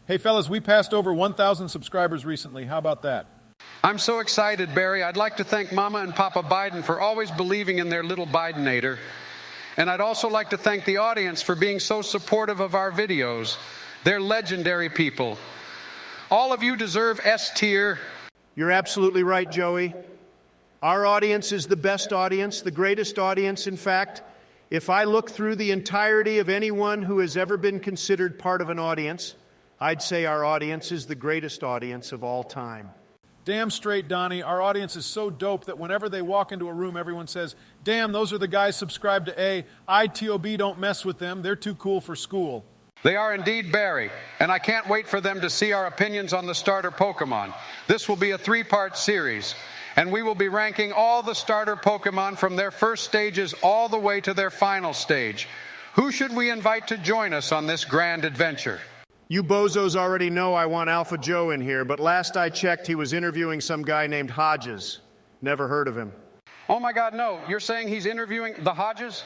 Hey fellas, we passed over 1,000 subscribers recently. How about that? I'm so excited, Barry. I'd like to thank Mama and Papa Biden for always believing in their little Bidenator. And I'd also like to thank the audience for being so supportive of our videos. They're legendary people. All of you deserve S tier. You're absolutely right, Joey. Our audience is the best audience, the greatest audience, in fact. If I look through the entirety of anyone who has ever been considered part of an audience, I'd say our audience is the greatest audience of all time. Damn straight, Donnie. Our audience is so dope that whenever they walk into a room, everyone says, damn, those are the guys subscribed to A. ITOB, don't mess with them. They're too cool for school. They are indeed, Barry, and I can't wait for them to see our opinions on the starter Pokemon. This will be a 3-part series, and we will be ranking all the starter Pokemon from their first stages all the way to their final stage. Who should we invite to join us on this grand adventure? You bozos already know I want Alpha Joe in here, but last I checked, he was interviewing some guy named Hodges. Never heard of him. Oh my God, no. You're saying he's interviewing the Hodges?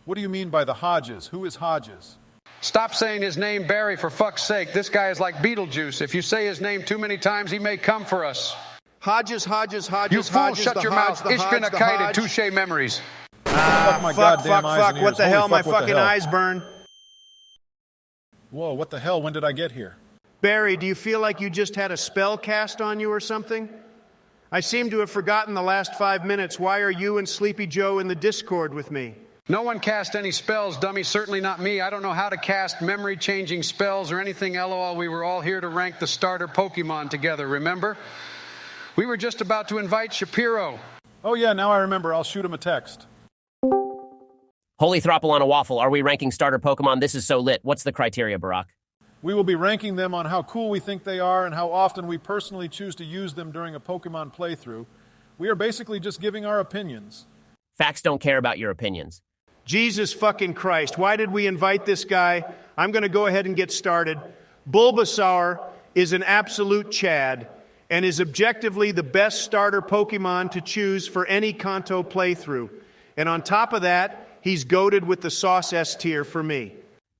What do you mean by the Hodges? Who is Hodges? Stop saying his name, Barry, for fuck's sake. This guy is like Beetlejuice. If you say his name too many times, he may come for us. Hodges. You fool, shut your mouth. Ich bin a kite, touche memories. Fuck my goddamn eyes and ears. What the Holy hell? fuck, My what the fucking hell? eyes burn. Whoa, what the hell? When did I get here? Barry, do you feel like you just had a spell cast on you or something? I seem to have forgotten the last 5 minutes. Why are you and Sleepy Joe in the Discord with me? No one cast any spells, dummy. Certainly not me. I don't know how to cast memory-changing spells or anything, LOL. We were all here to rank the starter Pokemon together, remember? We were just about to invite Shapiro. Oh yeah, now I remember. I'll shoot him a text. Holy throttle on a waffle. Are we ranking starter Pokemon? This is so lit. What's the criteria, Barack? We will be ranking them on how cool we think they are and how often we personally choose to use them during a Pokemon playthrough. We are basically just giving our opinions. Facts don't care about your opinions. Jesus fucking Christ, why did we invite this guy? I'm going to go ahead and get started. Bulbasaur is an absolute Chad and is objectively the best starter Pokemon to choose for any Kanto playthrough. And on top of that, he's goated with the sauce S tier for me.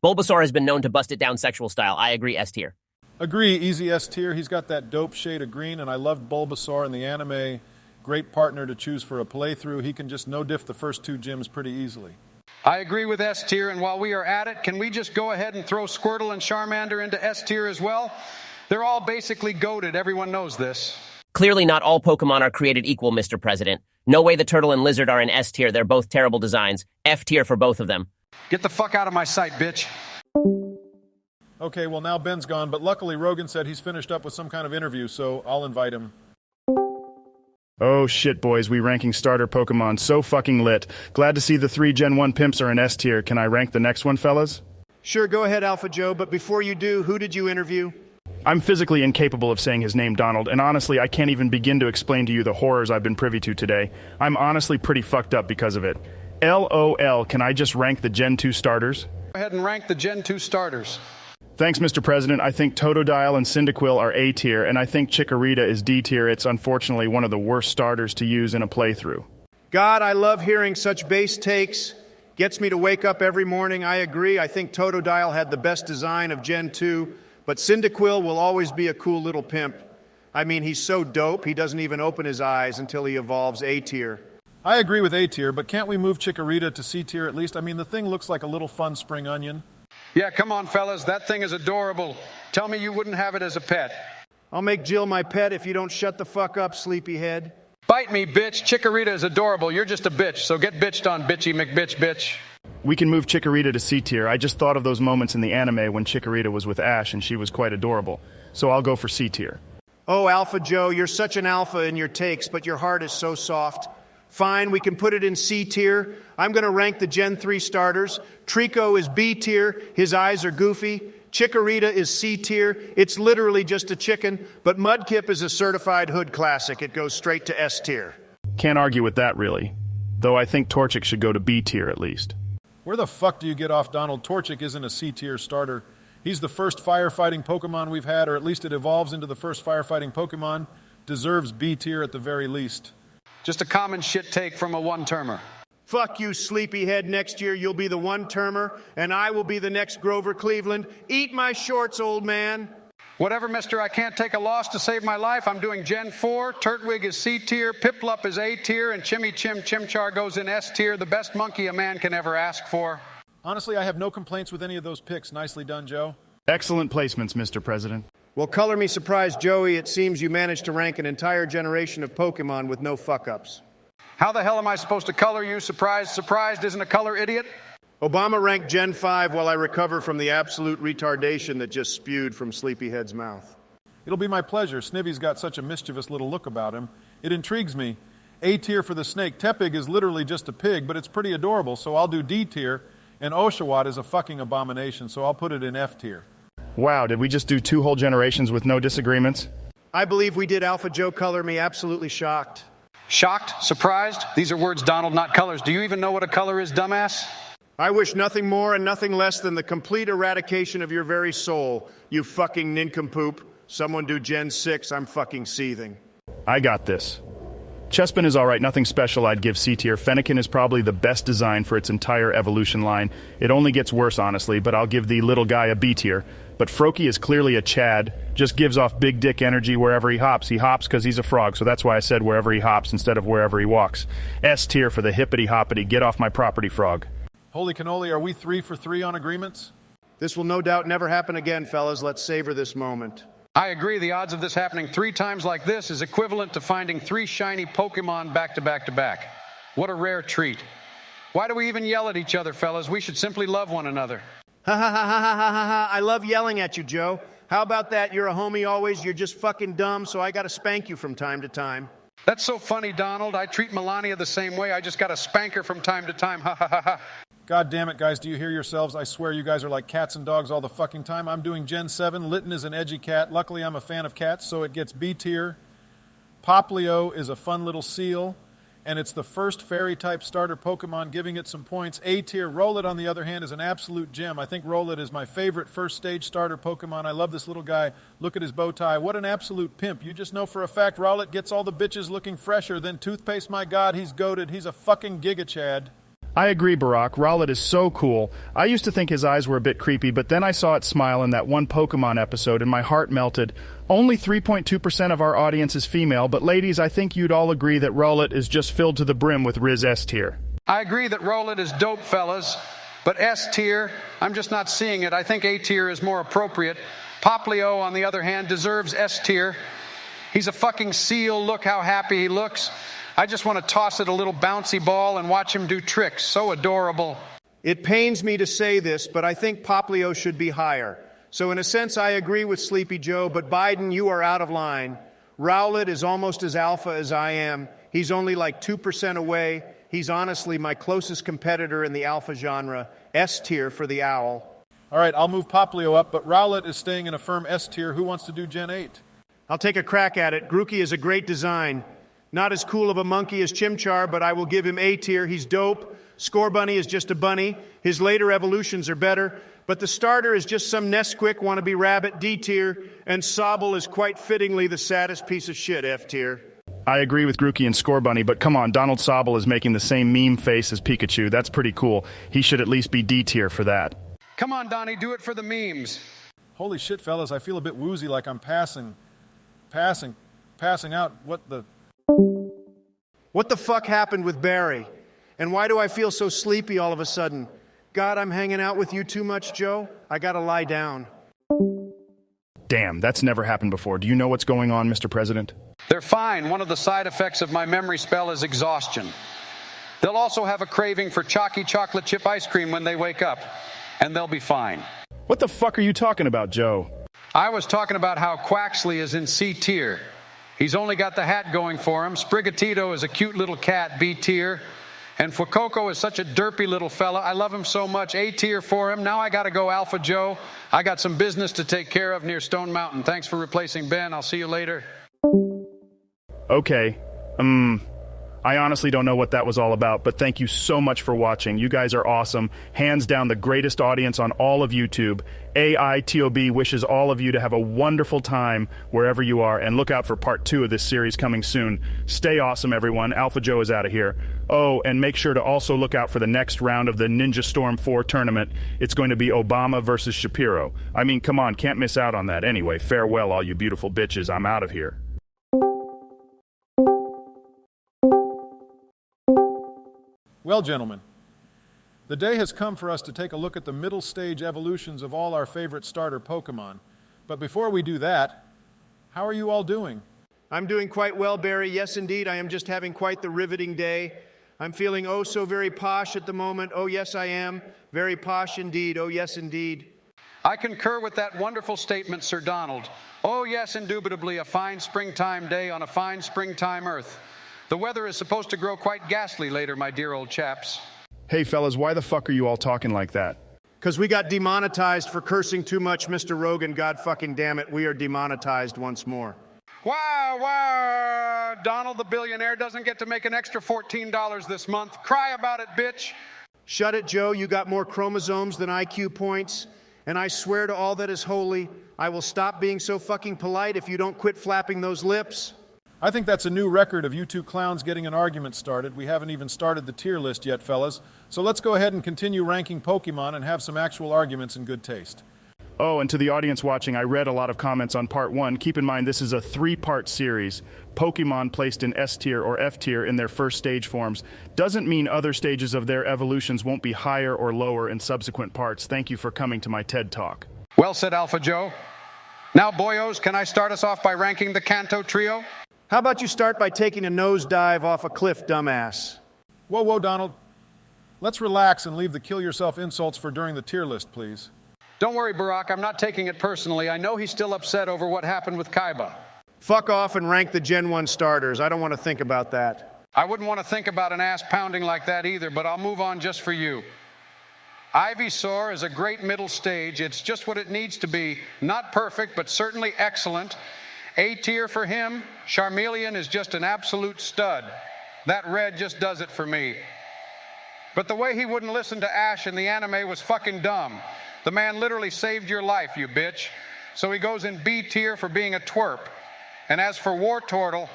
Bulbasaur has been known to bust it down sexual style. I agree, S tier. Agree, easy S tier. He's got that dope shade of green, and I loved Bulbasaur in the anime. Great partner to choose for a playthrough. He can just no-diff the first 2 gyms pretty easily. I agree with S tier, and while we are at it, can we just go ahead and throw Squirtle and Charmander into S tier as well? They're all basically goated. Everyone knows this. Clearly not all Pokemon are created equal, Mr. President. No way the turtle and lizard are in S tier. They're both terrible designs. F tier for both of them. Get the fuck out of my sight, bitch. Okay, well now Ben's gone, but luckily Rogan said he's finished up with some kind of interview, so I'll invite him. Oh shit, boys, we ranking starter Pokemon so fucking lit. Glad to see the 3 Gen 1 pimps are in S tier. Can I rank the next one, fellas? Sure, go ahead, Alpha Joe, but before you do, who did you interview? I'm physically incapable of saying his name, Donald, and honestly, I can't even begin to explain to you the horrors I've been privy to today. I'm honestly pretty fucked up because of it. LOL, can I just rank the Gen 2 starters? Go ahead and rank the Gen 2 starters. Thanks, Mr. President. I think Totodile and Cyndaquil are A tier, and I think Chikorita is D tier. It's unfortunately one of the worst starters to use in a playthrough. God, I love hearing such base takes. Gets me to wake up every morning. I agree. I think Totodile had the best design of Gen 2, but Cyndaquil will always be a cool little pimp. I mean, he's so dope, he doesn't even open his eyes until he evolves A tier. I agree with A tier, but can't we move Chikorita to C tier at least? I mean, the thing looks like a little fun spring onion. Yeah, come on, fellas. That thing is adorable. Tell me you wouldn't have it as a pet. I'll make Jill my pet if you don't shut the fuck up, sleepyhead. Bite me, bitch. Chikorita is adorable. You're just a bitch, so get bitched on, bitchy McBitch, bitch. We can move Chikorita to C tier. I just thought of those moments in the anime when Chikorita was with Ash and she was quite adorable. So I'll go for C tier. Oh, Alpha Joe, you're such an alpha in your takes, but your heart is so soft. Fine, we can put it in C tier. I'm going to rank the Gen 3 starters. Trico is B tier. His eyes are goofy. Chikorita is C tier. It's literally just a chicken. But Mudkip is a certified hood classic. It goes straight to S tier. Can't argue with that, really. Though I think Torchic should go to B tier at least. Where the fuck do you get off, Donald? Torchic isn't a C tier starter. He's the first firefighting Pokemon we've had, or at least it evolves into the first firefighting Pokemon. Deserves B tier at the very least. Just a common shit take from a one-termer. Fuck you, sleepyhead. Next year you'll be the one-termer, and I will be the next Grover Cleveland. Eat my shorts, old man. Whatever, mister, I can't take a loss to save my life. I'm doing Gen 4, Turtwig is C tier, Piplup is A tier, and Chimmy Chim Chimchar goes in S tier, the best monkey a man can ever ask for. Honestly, I have no complaints with any of those picks. Nicely done, Joe. Excellent placements, Mr. President. Well, color me surprised, Joey. It seems you managed to rank an entire generation of Pokemon with no fuck-ups. How the hell am I supposed to color you? Surprised isn't a color, idiot? Obama ranked Gen 5 while I recover from the absolute retardation that just spewed from Sleepyhead's mouth. It'll be my pleasure. Snivvy's got such a mischievous little look about him. It intrigues me. A tier for the snake. Tepig is literally just a pig, but it's pretty adorable, so I'll do D tier. And Oshawott is a fucking abomination, so I'll put it in F tier. Wow, did we just do 2 whole generations with no disagreements? I believe we did. Alpha Joe color me absolutely shocked. Shocked? Surprised? These are words, Donald, not colors. Do you even know what a color is, dumbass? I wish nothing more and nothing less than the complete eradication of your very soul, you fucking nincompoop. Someone do Gen 6, I'm fucking seething. I got this. Chespin is alright, nothing special I'd give C tier. Fennekin is probably the best design for its entire evolution line. It only gets worse, honestly, but I'll give the little guy a B tier. But Froakie is clearly a Chad, just gives off big dick energy wherever he hops. He hops because he's a frog, so that's why I said wherever he hops instead of wherever he walks. S tier for the hippity-hoppity, get off my property frog. Holy cannoli, are we 3 for 3 on agreements? This will no doubt never happen again, fellas. Let's savor this moment. I agree. The odds of this happening 3 times like this is equivalent to finding 3 shiny Pokemon back to back to back. What a rare treat. Why do we even yell at each other, fellas? We should simply love one another. Ha ha ha ha ha ha ha. I love yelling at you, Joe. How about that? You're a homie always. You're just fucking dumb, so I gotta spank you from time to time. That's so funny, Donald. I treat Melania the same way. I just got to spank her from time to time. Ha ha ha ha. God damn it, guys, do you hear yourselves? I swear you guys are like cats and dogs all the fucking time. I'm doing Gen 7. Litten is an edgy cat. Luckily, I'm a fan of cats, so it gets B tier. Poplio is a fun little seal, and it's the first fairy-type starter Pokemon, giving it some points. A tier. Rowlet, on the other hand, is an absolute gem. I think Rowlet is my favorite first-stage starter Pokemon. I love this little guy. Look at his bow tie. What an absolute pimp. You just know for a fact Rowlet gets all the bitches looking fresher than toothpaste. My God, he's goated. He's a fucking Giga Chad. I agree, Barack. Rowlet is so cool. I used to think his eyes were a bit creepy, but then I saw it smile in that one Pokemon episode and my heart melted. Only 3.2% of our audience is female, but ladies, I think you'd all agree that Rowlet is just filled to the brim with Riz S tier. I agree that Rowlet is dope, fellas, but S tier, I'm just not seeing it. I think A tier is more appropriate. Poplio, on the other hand, deserves S tier. He's a fucking seal. Look how happy he looks. I just want to toss it a little bouncy ball and watch him do tricks. So adorable. It pains me to say this, but I think Poplio should be higher. So in a sense, I agree with Sleepy Joe, but Biden, you are out of line. Rowlet is almost as alpha as I am. He's only like 2% away. He's honestly my closest competitor in the alpha genre. S tier for the owl. All right, I'll move Poplio up, but Rowlet is staying in a firm S tier. Who wants to do Gen 8? I'll take a crack at it. Grookey is a great design. Not as cool of a monkey as Chimchar, but I will give him A tier. He's dope. Scorbunny is just a bunny. His later evolutions are better. But the starter is just some Nesquik wannabe rabbit, D tier. And Sobble is quite fittingly the saddest piece of shit, F tier. I agree with Grookey and Scorbunny, but come on, Donald Sobble is making the same meme face as Pikachu. That's pretty cool. He should at least be D tier for that. Come on, Donnie, do it for the memes. Holy shit, fellas, I feel a bit woozy, like I'm passing out. What the fuck happened with Barry? And why do I feel so sleepy all of a sudden? God, I'm hanging out with you too much, Joe. I gotta lie down. Damn, that's never happened before. Do you know what's going on, Mr. President? They're fine. One of the side effects of my memory spell is exhaustion. They'll also have a craving for chalky chocolate chip ice cream when they wake up, and they'll be fine. What the fuck are you talking about, Joe? I was talking about how Quaxley is in C tier. He's only got the hat going for him. Sprigatito is a cute little cat, B tier. And Fuecoco is such a derpy little fella. I love him so much, A tier for him. Now I got to go Alpha Joe. I got some business to take care of near Stone Mountain. Thanks for replacing Ben. I'll see you later. Okay. I honestly don't know what that was all about, but thank you so much for watching. You guys are awesome. Hands down the greatest audience on all of YouTube. AITOB wishes all of you to have a wonderful time wherever you are, and look out for part 2 of this series coming soon. Stay awesome, everyone. Alpha Joe is out of here. Oh, and make sure to also look out for the next round of the Ninja Storm 4 tournament. It's going to be Obama versus Shapiro. I mean, come on, can't miss out on that. Anyway, farewell, all you beautiful bitches. I'm out of here. Well, gentlemen, the day has come for us to take a look at the middle stage evolutions of all our favorite starter Pokemon. But before we do that, how are you all doing? I'm doing quite well, Barry. Yes, indeed, I am just having quite the riveting day. I'm feeling oh so very posh at the moment. Oh, yes, I am. Very posh indeed. Oh, yes, indeed. I concur with that wonderful statement, Sir Donald. Oh, yes, indubitably, a fine springtime day on a fine springtime earth. The weather is supposed to grow quite ghastly later, my dear old chaps. Hey, fellas, why the fuck are you all talking like that? Because we got demonetized for cursing too much, Mr. Rogan. God fucking damn it, we are demonetized once more. Wow, Donald the billionaire doesn't get to make an extra $14 this month. Cry about it, bitch. Shut it, Joe. You got more chromosomes than IQ points. And I swear to all that is holy, I will stop being so fucking polite if you don't quit flapping those lips. I think that's a new record of you two clowns getting an argument started. We haven't even started the tier list yet, fellas. So let's go ahead and continue ranking Pokemon and have some actual arguments in good taste. Oh, and to the audience watching, I read a lot of comments on part 1. Keep in mind, this is a 3-part series. Pokemon placed in S tier or F tier in their first stage forms doesn't mean other stages of their evolutions won't be higher or lower in subsequent parts. Thank you for coming to my TED Talk. Well said, Alpha Joe. Now, boyos, can I start us off by ranking the Kanto trio? How about you start by taking a nosedive off a cliff, dumbass? Whoa, whoa, Donald. Let's relax and leave the kill yourself insults for during the tier list, please. Don't worry, Barack, I'm not taking it personally. I know he's still upset over what happened with Kaiba. Fuck off and rank the Gen 1 starters. I don't want to think about that. I wouldn't want to think about an ass pounding like that either, but I'll move on just for you. Ivysaur is a great middle stage. It's just what it needs to be. Not perfect, but certainly excellent. A tier for him. Charmeleon is just an absolute stud. That red just does it for me. But the way he wouldn't listen to Ash in the anime was fucking dumb. The man literally saved your life, you bitch. So he goes in B tier for being a twerp. And as for Wartortle,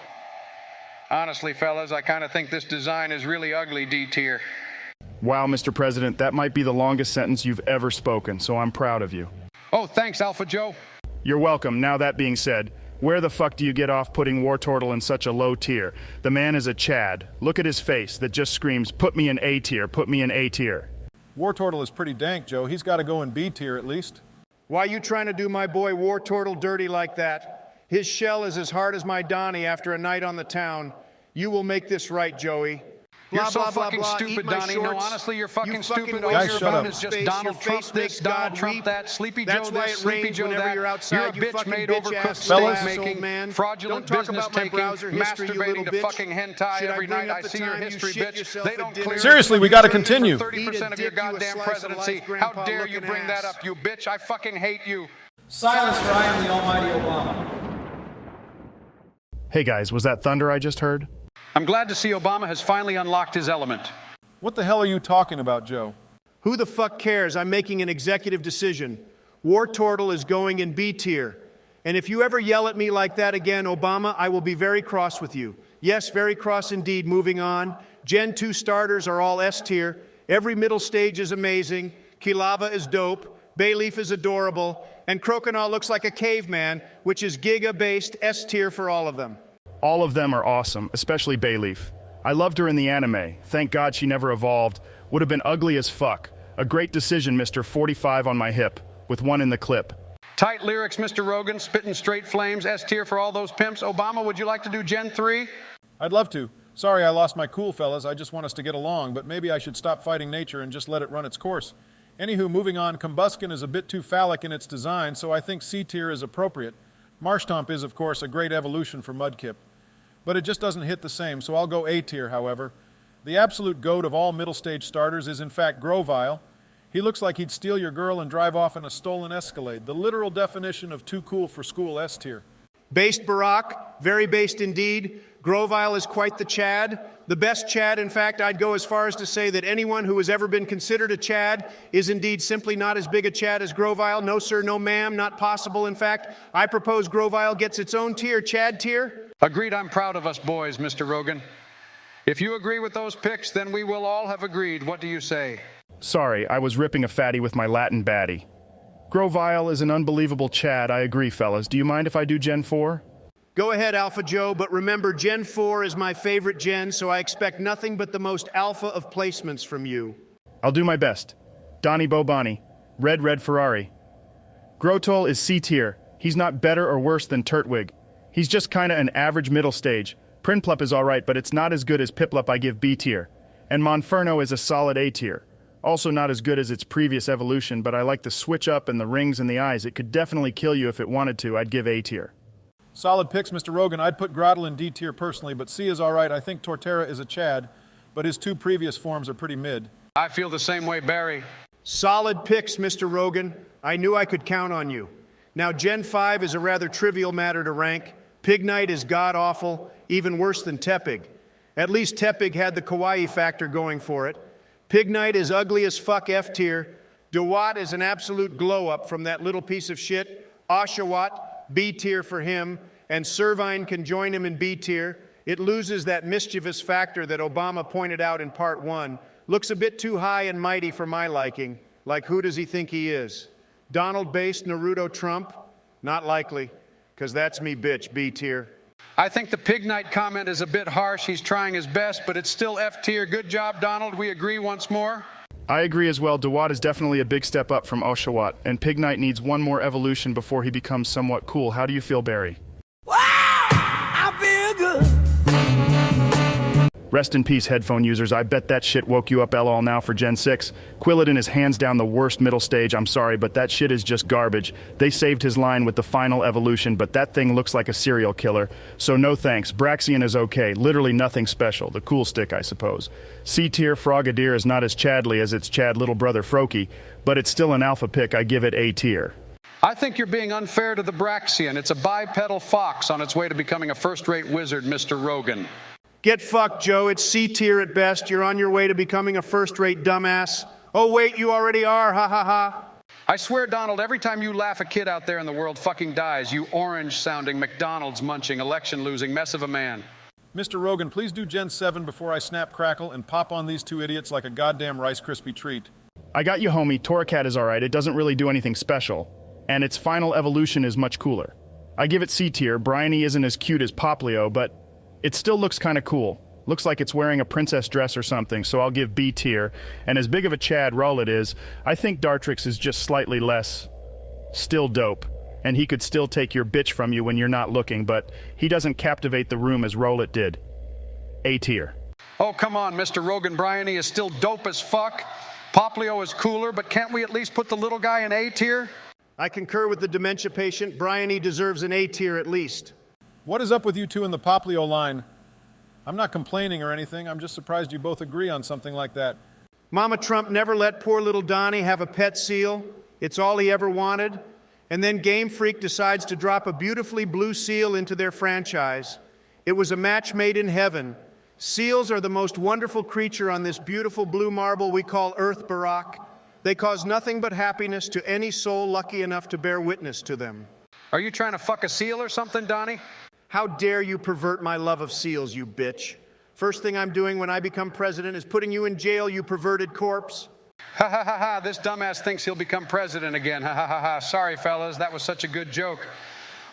honestly, fellas, I kind of think this design is really ugly, D tier. Wow, Mr. President, that might be the longest sentence you've ever spoken, so I'm proud of you. Oh, thanks, Alpha Joe. You're welcome. Now that being said, where the fuck do you get off putting Wartortle in such a low tier? The man is a Chad. Look at his face that just screams, put me in A tier, put me in A tier. Wartortle is pretty dank, Joe. He's got to go in B tier at least. Why you trying to do my boy Wartortle dirty like that? His shell is as hard as my Donnie after a night on the town. You will make this right, Joey. You're Blah, so blah, blah, fucking blah. stupid, Eat my Donnie. No, shorts. honestly, you're fucking You stupid. waste All Guys, you're shut about up. is just space. Donald Your Trump face this, makes Donald God Trump weep. that, Sleepy Joe That's why this, it Sleepy rains Joe whenever that. you're outside, You're a you bitch fucking made bitch over ass Fellas. making, man. fraudulent Don't talk business about my taking, browser history, you masturbating little to bitch. fucking hentai Should I every bring night. up I the see your time you history, shit bitch. yourself They at don't dinner? clear. Seriously, we gotta continue. 30% of your Eat a dick, you a goddamn slice of presidency. life, How grandpa dare you looking bring that ass. up, you bitch? I fucking hate you. Silence for I am the almighty Obama. Hey guys, was that thunder I just heard? I'm glad to see Obama has finally unlocked his element. What the hell are you talking about, Joe? Who the fuck cares? I'm making an executive decision. Wartortle is going in B tier. And if you ever yell at me like that again, Obama, I will be very cross with you. Yes, very cross indeed. Moving on. Gen 2 starters are all S tier. Every middle stage is amazing. Kilava is dope. Bayleaf is adorable. And Crokinole looks like a caveman, which is Giga-based S tier for all of them. All of them are awesome, especially Bayleaf. I loved her in the anime. Thank God she never evolved. Would have been ugly as fuck. A great decision, Mr. 45 on my hip, with one in the clip. Tight lyrics, Mr. Rogan, spitting straight flames, S tier for all those pimps. Obama, would you like to do Gen 3? I'd love to. Sorry I lost my cool, fellas. I just want us to get along, but maybe I should stop fighting nature and just let it run its course. Anywho, moving on, Combuskin is a bit too phallic in its design, so I think C tier is appropriate. Marshtomp is, of course, a great evolution for Mudkip. But it just doesn't hit the same, so I'll go A tier, however. The absolute goat of all middle stage starters is in fact Grovyle. He looks like he'd steal your girl and drive off in a stolen Escalade, the literal definition of too cool for school S tier. Based Barack, very based indeed. Grovile is quite the Chad. The best Chad, in fact, I'd go as far as to say that anyone who has ever been considered a Chad is indeed simply not as big a Chad as Grovile. No, sir, no, ma'am, not possible. In fact, I propose Grovile gets its own tier, Chad tier. Agreed, I'm proud of us boys, Mr. Rogan. If you agree with those picks, then we will all have agreed. What do you say? Sorry, I was ripping a fatty with my Latin baddie. Grovile is an unbelievable Chad, I agree, fellas. Do you mind if I do Gen 4? Go ahead, Alpha Joe, but remember, Gen 4 is my favorite gen, so I expect nothing but the most alpha of placements from you. I'll do my best. Donnie Bobani. Red Ferrari. Grotol is C tier. He's not better or worse than Turtwig. He's just kinda an average middle stage. Prinplup is alright, but it's not as good as Piplup. I give B tier. And Monferno is a solid A tier. Also not as good as its previous evolution, but I like the switch up and the rings in the eyes. It could definitely kill you if it wanted to. I'd give A tier. Solid picks, Mr. Rogan. I'd put Grottle in D tier personally, but C is all right. I think Torterra is a Chad, but his two previous forms are pretty mid. I feel the same way, Barry. Solid picks, Mr. Rogan. I knew I could count on you. Now, Gen 5 is a rather trivial matter to rank. Pignite is god-awful, even worse than Tepig. At least Tepig had the kawaii factor going for it. Pignite is ugly as fuck F tier. Dewat is an absolute glow-up from that little piece of shit. Oshawott, B tier for him, and Servine can join him in B tier. It loses that mischievous factor that Obama pointed out in part 1. Looks a bit too high and mighty for my liking. Like, who does he think he is? Donald-based Naruto Trump? Not likely, because that's me, bitch, B tier. I think the Pignite comment is a bit harsh. He's trying his best, but it's still F tier. Good job, Donald. We agree once more. I agree as well. Dewat is definitely a big step up from Oshawott, and Pignite needs one more evolution before he becomes somewhat cool. How do you feel, Barry? Wow! I feel good. Rest in peace, headphone users. I bet that shit woke you up LOL now for Gen 6. Quilladin is hands down the worst middle stage. I'm sorry, but that shit is just garbage. They saved his line with the final evolution, but that thing looks like a serial killer. So no thanks. Braxian is okay. Literally nothing special. The cool stick, I suppose. C-tier Frogadier is not as Chadly as its Chad little brother Froakie, but it's still an alpha pick. I give it A tier. I think you're being unfair to the Braxian. It's a bipedal fox on its way to becoming a first-rate wizard, Mr. Rogan. Get fucked, Joe. It's C tier at best. You're on your way to becoming a first-rate dumbass. Oh, wait, you already are. Ha ha ha. I swear, Donald, every time you laugh, a kid out there in the world fucking dies. You orange-sounding, McDonald's-munching, election-losing mess of a man. Mr. Rogan, please do Gen 7 before I snap crackle and pop on these two idiots like a goddamn Rice Krispie treat. I got you, homie. Torracat is alright. It doesn't really do anything special. And its final evolution is much cooler. I give it C tier. Bryony isn't as cute as Poplio, but it still looks kind of cool. Looks like it's wearing a princess dress or something, so I'll give B tier. And as big of a Chad Rowlet is, I think Dartrix is just slightly less. Still dope. And he could still take your bitch from you when you're not looking, but he doesn't captivate the room as Rowlet did. A tier. Oh, come on, Mr. Rogan. Bryony is still dope as fuck. Poplio is cooler, but can't we at least put the little guy in A tier? I concur with the dementia patient. Bryony deserves an A tier at least. What is up with you two in the Poplio line? I'm not complaining or anything. I'm just surprised you both agree on something like that. Mama Trump never let poor little Donnie have a pet seal. It's all he ever wanted. And then Game Freak decides to drop a beautifully blue seal into their franchise. It was a match made in heaven. Seals are the most wonderful creature on this beautiful blue marble we call Earth, Barack. They cause nothing but happiness to any soul lucky enough to bear witness to them. Are you trying to fuck a seal or something, Donnie? How dare you pervert my love of seals, you bitch. First thing I'm doing when I become president is putting you in jail, you perverted corpse. Ha ha ha ha, this dumbass thinks he'll become president again. Ha ha ha ha, sorry fellas, that was such a good joke.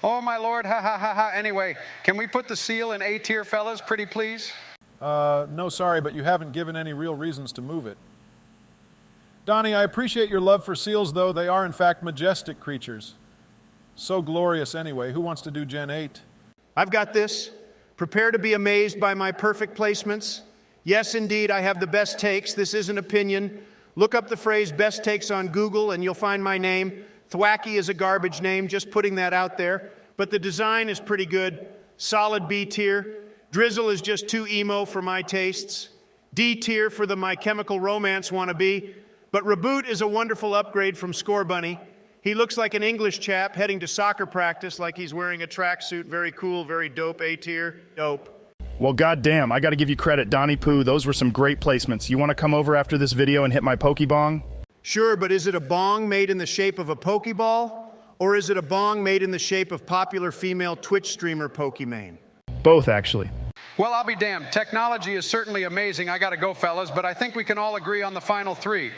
Oh my lord, ha ha ha ha. Anyway, can we put the seal in A tier, fellas, pretty please? No, sorry, but you haven't given any real reasons to move it. Donnie, I appreciate your love for seals, though. They are, in fact, majestic creatures. So glorious anyway. Who wants to do Gen 8? I've got this. Prepare to be amazed by my perfect placements. Yes, indeed, I have the best takes. This is an opinion. Look up the phrase best takes on Google and you'll find my name. Thwacky is a garbage name, just putting that out there. But the design is pretty good. Solid B tier. Drizzle is just too emo for my tastes. D tier for the My Chemical Romance wannabe. But Reboot is a wonderful upgrade from Score Bunny. He looks like an English chap heading to soccer practice like he's wearing a tracksuit. Very cool, very dope, A tier. Dope. Well, goddamn, I gotta give you credit, Donnie Pooh. Those were some great placements. You wanna come over after this video and hit my Pokebong? Sure, but is it a bong made in the shape of a Pokeball? Or is it a bong made in the shape of popular female Twitch streamer Pokimane? Both, actually. Well, I'll be damned. Technology is certainly amazing. I got to go, fellas, but I think we can all agree on the final three.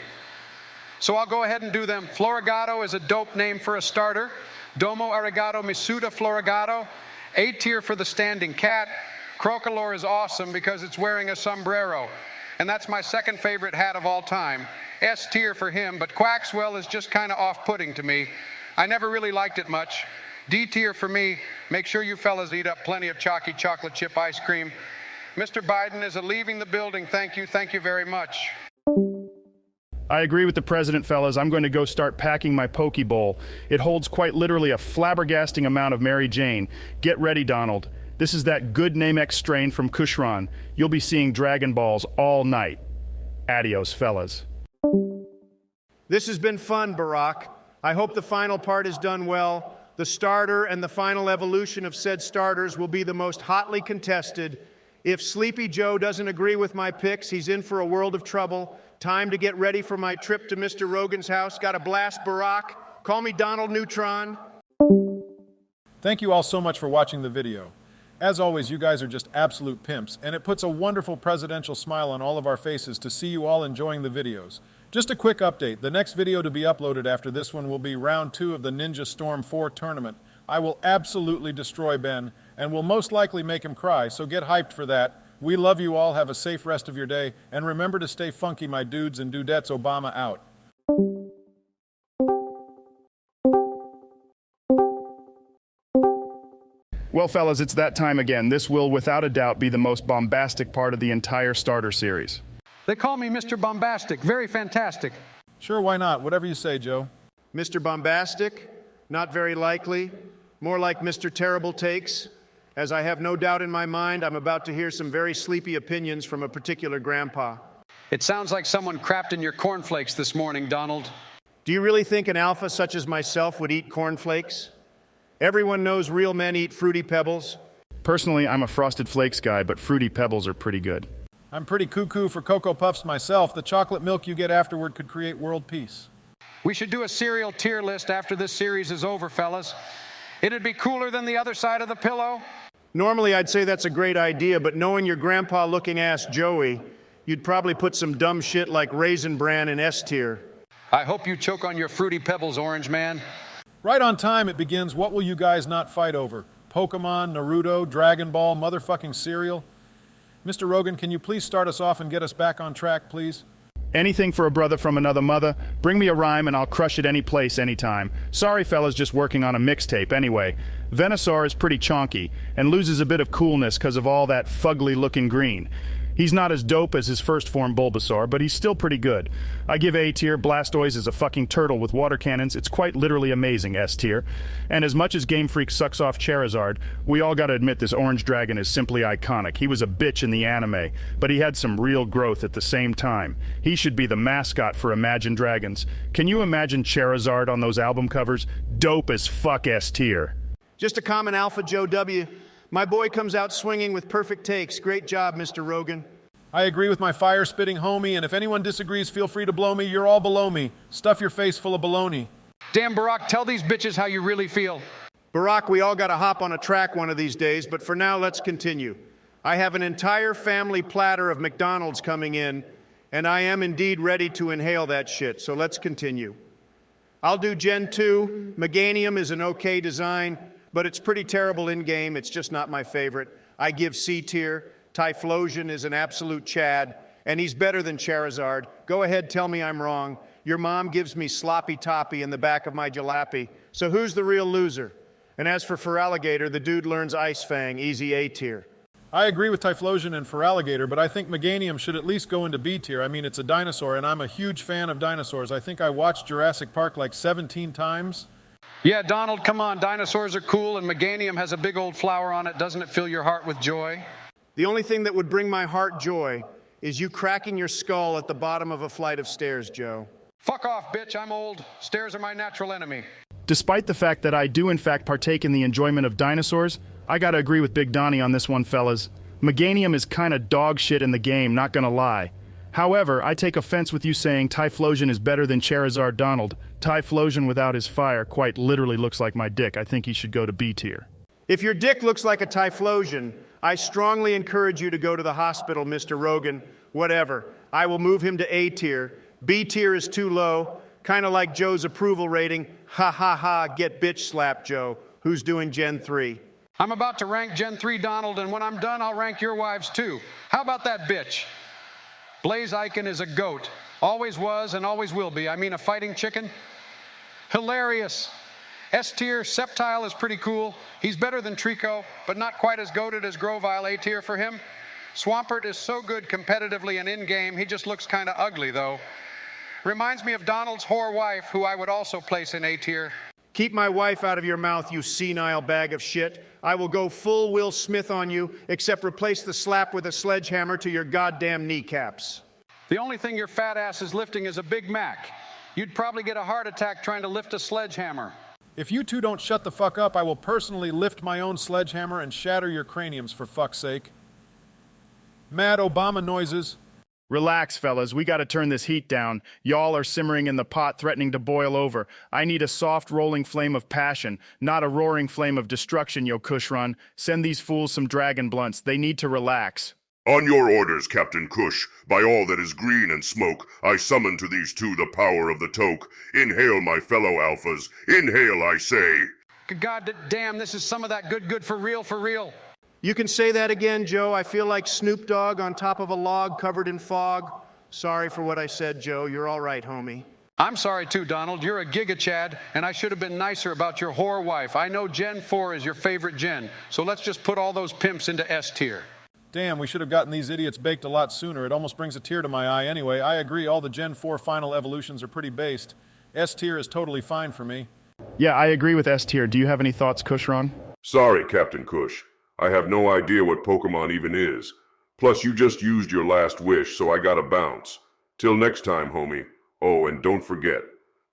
So I'll go ahead and do them. Florigato is a dope name for a starter. Domo arigato Misuda Florigato. A tier for the standing cat. Crocolore is awesome because it's wearing a sombrero. And that's my second favorite hat of all time. S tier for him, but Quaxwell is just kind of off-putting to me. I never really liked it much. D tier for me. Make sure you fellas eat up plenty of chalky chocolate chip ice cream. Mr. Biden is leaving the building. Thank you. Thank you very much. I agree with the president, fellas. I'm going to go start packing my Pokeball. It holds quite literally a flabbergasting amount of Mary Jane. Get ready, Donald. This is that good Namex strain from Kushran. You'll be seeing Dragon Balls all night. Adios, fellas. This has been fun, Barack. I hope the final part is done well. The starter and the final evolution of said starters will be the most hotly contested. If Sleepy Joe doesn't agree with my picks, he's in for a world of trouble. Time to get ready for my trip to Mr. Rogan's house. Gotta blast Barack. Call me Donald Neutron. Thank you all so much for watching the video. As always, you guys are just absolute pimps, and it puts a wonderful presidential smile on all of our faces to see you all enjoying the videos. Just a quick update. The next video to be uploaded after this one will be round 2 of the Ninja Storm 4 tournament. I will absolutely destroy Ben, and will most likely make him cry, so get hyped for that. We love you all. Have a safe rest of your day, and remember to stay funky, my dudes and dudettes. Obama out. Well, fellas, it's that time again. This will, without a doubt, be the most bombastic part of the entire starter series. They call me Mr. Bombastic. Very fantastic. Sure, why not? Whatever you say, Joe. Mr. Bombastic? Not very likely. More like Mr. Terrible Takes. As I have no doubt in my mind, I'm about to hear some very sleepy opinions from a particular grandpa. It sounds like someone crapped in your cornflakes this morning, Donald. Do you really think an alpha such as myself would eat cornflakes? Everyone knows real men eat Fruity Pebbles. Personally, I'm a Frosted Flakes guy, but Fruity Pebbles are pretty good. I'm pretty cuckoo for Cocoa Puffs myself. The chocolate milk you get afterward could create world peace. We should do a cereal tier list after this series is over, fellas. It'd be cooler than the other side of the pillow. Normally, I'd say that's a great idea, but knowing your grandpa-looking ass Joey, you'd probably put some dumb shit like Raisin Bran in S tier. I hope you choke on your Fruity Pebbles, Orange Man. Right on time it begins. What will you guys not fight over? Pokemon, Naruto, Dragon Ball, motherfucking cereal? Mr. Rogan, can you please start us off and get us back on track, please? Anything for a brother from another mother. Bring me a rhyme and I'll crush it any place, anytime. Sorry, fellas, just working on a mixtape. Anyway, Venusaur is pretty chonky and loses a bit of coolness because of all that fugly-looking green. He's not as dope as his first form Bulbasaur, but he's still pretty good. I give A tier. Blastoise is a fucking turtle with water cannons. It's quite literally amazing, S tier. And as much as Game Freak sucks off Charizard, we all gotta admit this orange dragon is simply iconic. He was a bitch in the anime, but he had some real growth at the same time. He should be the mascot for Imagine Dragons. Can you imagine Charizard on those album covers? Dope as fuck, S tier. Just a common alpha Joe W. My boy comes out swinging with perfect takes. Great job, Mr. Rogan. I agree with my fire-spitting homie, and if anyone disagrees, feel free to blow me. You're all below me. Stuff your face full of baloney. Damn, Barack, tell these bitches how you really feel. Barack, we all gotta hop on a track one of these days, but for now, let's continue. I have an entire family platter of McDonald's coming in, and I am indeed ready to inhale that shit, so let's continue. I'll do Gen 2. Meganium is an okay design, but it's pretty terrible in-game. It's just not my favorite. I give C tier. Typhlosion is an absolute Chad, and he's better than Charizard. Go ahead, tell me I'm wrong. Your mom gives me sloppy toppy in the back of my jalopy. So who's the real loser? And as for Feraligatr, the dude learns Ice Fang, easy A tier. I agree with Typhlosion and Feraligatr, but I think Meganium should at least go into B tier. I mean, it's a dinosaur, and I'm a huge fan of dinosaurs. I think I watched Jurassic Park like 17 times. Yeah, Donald, come on. Dinosaurs are cool, and Meganium has a big old flower on it. Doesn't it fill your heart with joy? The only thing that would bring my heart joy is you cracking your skull at the bottom of a flight of stairs, Joe. Fuck off, bitch. I'm old. Stairs are my natural enemy. Despite the fact that I do in fact partake in the enjoyment of dinosaurs, I gotta agree with Big Donnie on this one, fellas. Meganium is kinda dog shit in the game, not gonna lie. However, I take offense with you saying Typhlosion is better than Charizard Donald. Typhlosion without his fire quite literally looks like my dick. I think he should go to B tier. If your dick looks like a Typhlosion, I strongly encourage you to go to the hospital, Mr. Rogan. Whatever. I will move him to A tier. B tier is too low. Kind of like Joe's approval rating. Ha ha ha, get bitch slapped, Joe. Who's doing Gen 3? I'm about to rank Gen 3 Donald, and when I'm done, I'll rank your wives too. How about that bitch? Blaze Icon is a goat. Always was and always will be. I mean, a fighting chicken. Hilarious. S tier, Sceptile is pretty cool. He's better than Trico, but not quite as goated as Grovyle. A tier for him. Swampert is so good competitively and in-game. He just looks kind of ugly, though. Reminds me of Donald's whore wife, who I would also place in A tier. Keep my wife out of your mouth, you senile bag of shit. I will go full Will Smith on you, except replace the slap with a sledgehammer to your goddamn kneecaps. The only thing your fat ass is lifting is a Big Mac. You'd probably get a heart attack trying to lift a sledgehammer. If you two don't shut the fuck up, I will personally lift my own sledgehammer and shatter your craniums, for fuck's sake. Mad Obama noises. Relax, fellas. We gotta turn this heat down. Y'all are simmering in the pot, threatening to boil over. I need a soft, rolling flame of passion, not a roaring flame of destruction, yo Kushron. Send these fools some dragon blunts. They need to relax. On your orders, Captain Kush. By all that is green and smoke, I summon to these two the power of the toke. Inhale, my fellow alphas. Inhale, I say. God damn, this is some of that good for real, for real. You can say that again, Joe. I feel like Snoop Dogg on top of a log covered in fog. Sorry for what I said, Joe. You're all right, homie. I'm sorry too, Donald. You're a Giga Chad, and I should have been nicer about your whore wife. I know Gen 4 is your favorite gen, so let's just put all those pimps into S tier. Damn, we should have gotten these idiots baked a lot sooner. It almost brings a tear to my eye anyway. I agree, all the Gen 4 final evolutions are pretty based. S tier is totally fine for me. Yeah, I agree with S tier. Do you have any thoughts, Kushron? Sorry, Captain Kush. I have no idea what Pokemon even is. Plus, you just used your last wish, so I gotta bounce. Till next time, homie. Oh, and don't forget,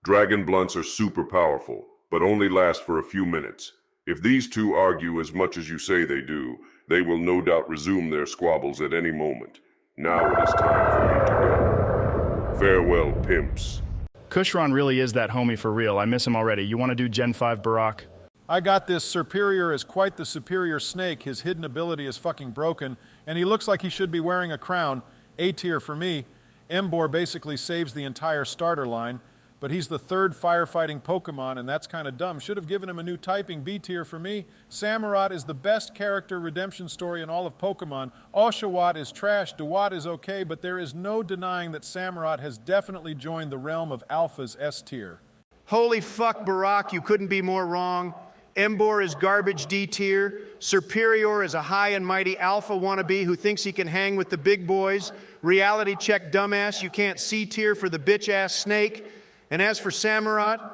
Dragon Blunts are super powerful, but only last for a few minutes. If these two argue as much as you say they do, they will no doubt resume their squabbles at any moment. Now it is time for me to go. Farewell, pimps. Kushron really is that homie for real. I miss him already. You want to do Gen 5 Barack? I got this. Superior is quite the superior snake. His hidden ability is fucking broken, and he looks like he should be wearing a crown. A tier for me. Emboar basically saves the entire starter line, but he's the third firefighting Pokemon, and that's kind of dumb. Should have given him a new typing. B tier for me. Samurott is the best character redemption story in all of Pokemon. Oshawott is trash. Dewott is okay, but there is no denying that Samurott has definitely joined the realm of alphas. S tier. Holy fuck, Barack, you couldn't be more wrong. Emboar is garbage D tier. Superior is a high and mighty alpha wannabe who thinks he can hang with the big boys. Reality check dumbass, you can't C tier for the bitch-ass snake. And as for Samurott,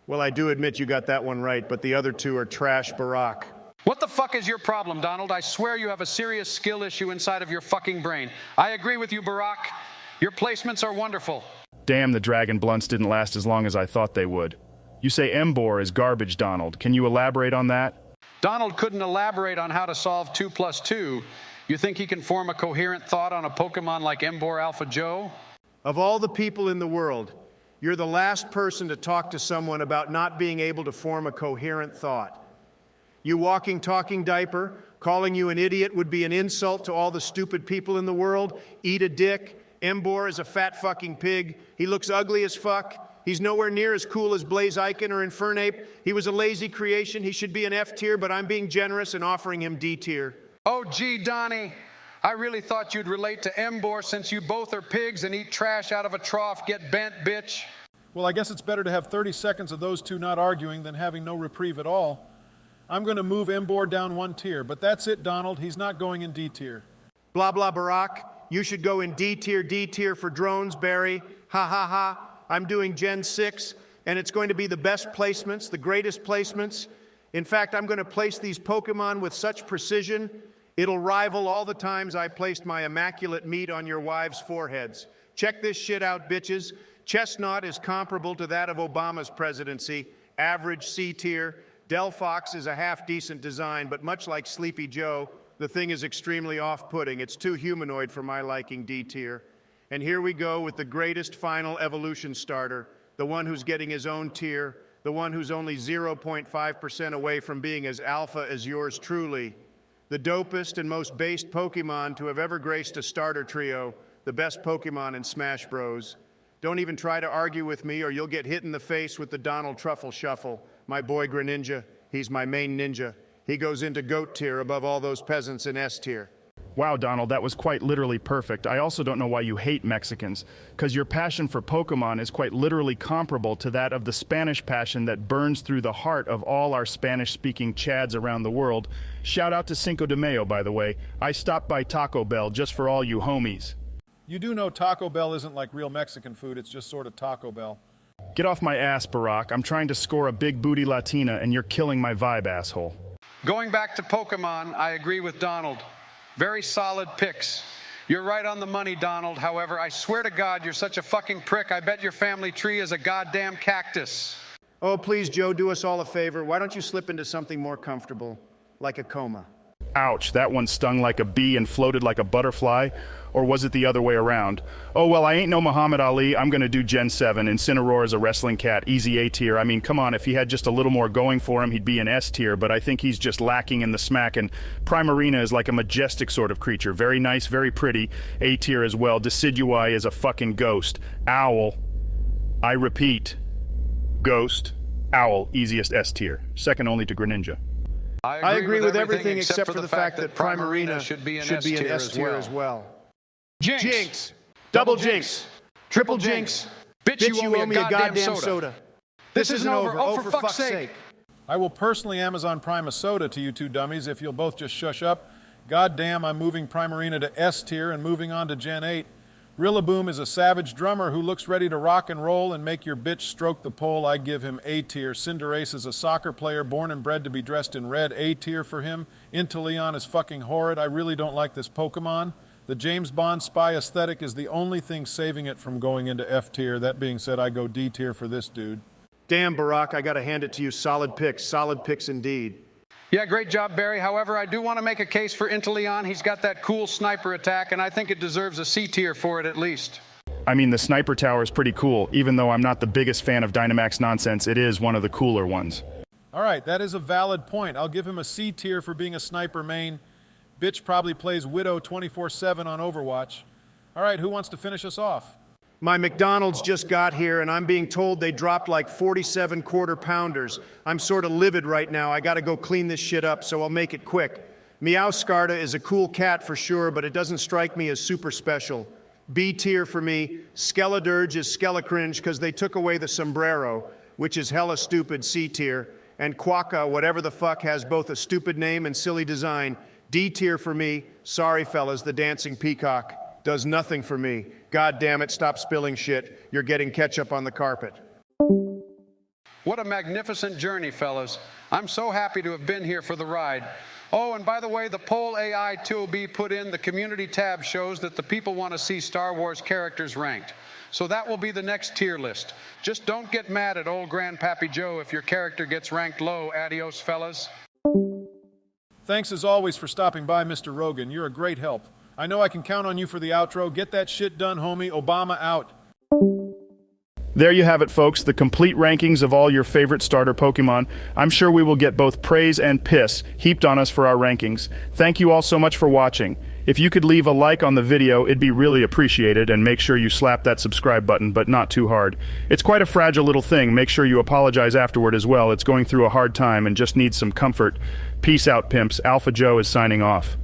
well, I do admit you got that one right, but the other two are trash, Barack. What the fuck is your problem, Donald? I swear you have a serious skill issue inside of your fucking brain. I agree with you, Barack. Your placements are wonderful. Damn, the Dragon Blunts didn't last as long as I thought they would. You say Emboar is garbage, Donald. Can you elaborate on that? Donald couldn't elaborate on how to solve 2 + 2. You think he can form a coherent thought on a Pokemon like Emboar Alpha Joe? Of all the people in the world, you're the last person to talk to someone about not being able to form a coherent thought. You walking, talking diaper, calling you an idiot would be an insult to all the stupid people in the world. Eat a dick. Emboar is a fat fucking pig. He looks ugly as fuck. He's nowhere near as cool as Blaze Icon or Infernape. He was a lazy creation. He should be an F tier, but I'm being generous and offering him D tier. Oh, gee, Donnie. I really thought you'd relate to Emboar since you both are pigs and eat trash out of a trough. Get bent, bitch. Well, I guess it's better to have 30 seconds of those two not arguing than having no reprieve at all. I'm going to move Emboar down 1 tier, but that's it, Donald. He's not going in D tier. Blah, blah, Barack. You should go in D tier for drones, Barry. Ha, ha, ha. I'm doing Gen 6, and it's going to be the best placements, the greatest placements. In fact, I'm going to place these Pokemon with such precision, it'll rival all the times I placed my immaculate meat on your wives' foreheads. Check this shit out, bitches. Chestnut is comparable to that of Obama's presidency, average C tier. Delphox is a half-decent design, but much like Sleepy Joe, the thing is extremely off-putting. It's too humanoid for my liking, D tier. And here we go with the greatest final evolution starter, the one who's getting his own tier, the one who's only 0.5% away from being as alpha as yours truly, the dopest and most based Pokemon to have ever graced a starter trio, the best Pokemon in Smash Bros. Don't even try to argue with me or you'll get hit in the face with the Donald Truffle Shuffle. My boy Greninja, he's my main ninja. He goes into GOAT tier above all those peasants in S tier. Wow, Donald, that was quite literally perfect. I also don't know why you hate Mexicans, because your passion for Pokemon is quite literally comparable to that of the Spanish passion that burns through the heart of all our Spanish-speaking Chads around the world. Shout out to Cinco de Mayo, by the way. I stopped by Taco Bell just for all you homies. You do know Taco Bell isn't like real Mexican food, it's just sort of Taco Bell. Get off my ass, Barack. I'm trying to score a big booty Latina, and you're killing my vibe, asshole. Going back to Pokemon, I agree with Donald. Very solid picks. You're right on the money, Donald. However, I swear to God, you're such a fucking prick. I bet your family tree is a goddamn cactus. Oh, please, Joe, do us all a favor. Why don't you slip into something more comfortable, like a coma? Ouch, that one stung like a bee and floated like a butterfly? Or was it the other way around? Oh, well, I ain't no Muhammad Ali. I'm gonna do Gen 7. Incineroar is a wrestling cat. Easy A tier. I mean, come on, if he had just a little more going for him, he'd be an S tier, but I think he's just lacking in the smack, and Primarina is like a majestic sort of creature. Very nice, very pretty. A tier as well. Decidueye is a fucking ghost. Owl. I repeat. Ghost. Owl. Easiest S tier. Second only to Greninja. I agree with everything except for the fact that Primarina should be an S tier as well. Jinx. Double Jinx. Triple Jinx. Bitch, you owe me a goddamn soda. This isn't over. Oh, for fuck's sake. I will personally Amazon Prime a soda to you two dummies if you'll both just shush up. Goddamn, I'm moving Primarina to S tier and moving on to Gen 8. Rillaboom is a savage drummer who looks ready to rock and roll and make your bitch stroke the pole. I give him A tier. Cinderace is a soccer player born and bred to be dressed in red. A tier for him. Inteleon is fucking horrid. I really don't like this Pokemon. The James Bond spy aesthetic is the only thing saving it from going into F tier. That being said, I go D tier for this dude. Damn, Barack, I gotta hand it to you. Solid picks indeed. Yeah, great job, Barry. However, I do want to make a case for Inteleon. He's got that cool sniper attack, and I think it deserves a C tier for it at least. I mean, the sniper tower is pretty cool. Even though I'm not the biggest fan of Dynamax nonsense, it is one of the cooler ones. All right, that is a valid point. I'll give him a C tier for being a sniper main. Bitch probably plays Widow 24/7 on Overwatch. All right, who wants to finish us off? My McDonald's just got here, and I'm being told they dropped like 47 quarter-pounders. I'm sort of livid right now. I gotta go clean this shit up, so I'll make it quick. Meowscarda is a cool cat for sure, but it doesn't strike me as super special. B tier for me. Skeledirge is Skelecringe because they took away the sombrero, which is hella stupid, C tier. And Quokka, whatever the fuck, has both a stupid name and silly design. D tier for me. Sorry, fellas, the dancing peacock does nothing for me. God damn it, stop spilling shit. You're getting ketchup on the carpet. What a magnificent journey, fellas. I'm so happy to have been here for the ride. Oh, and by the way, the poll AI 2B put in the community tab shows that the people want to see Star Wars characters ranked. So that will be the next tier list. Just don't get mad at old Grandpappy Joe if your character gets ranked low. Adios, fellas. Thanks as always for stopping by, Mr. Rogan. You're a great help. I know I can count on you for the outro. Get that shit done, homie. Obama out. There you have it, folks, the complete rankings of all your favorite starter Pokemon. I'm sure we will get both praise and piss heaped on us for our rankings. Thank you all so much for watching. If you could leave a like on the video, it'd be really appreciated, and make sure you slap that subscribe button, but not too hard. It's quite a fragile little thing. Make sure you apologize afterward as well. It's going through a hard time and just needs some comfort. Peace out, pimps. Alpha Joe is signing off.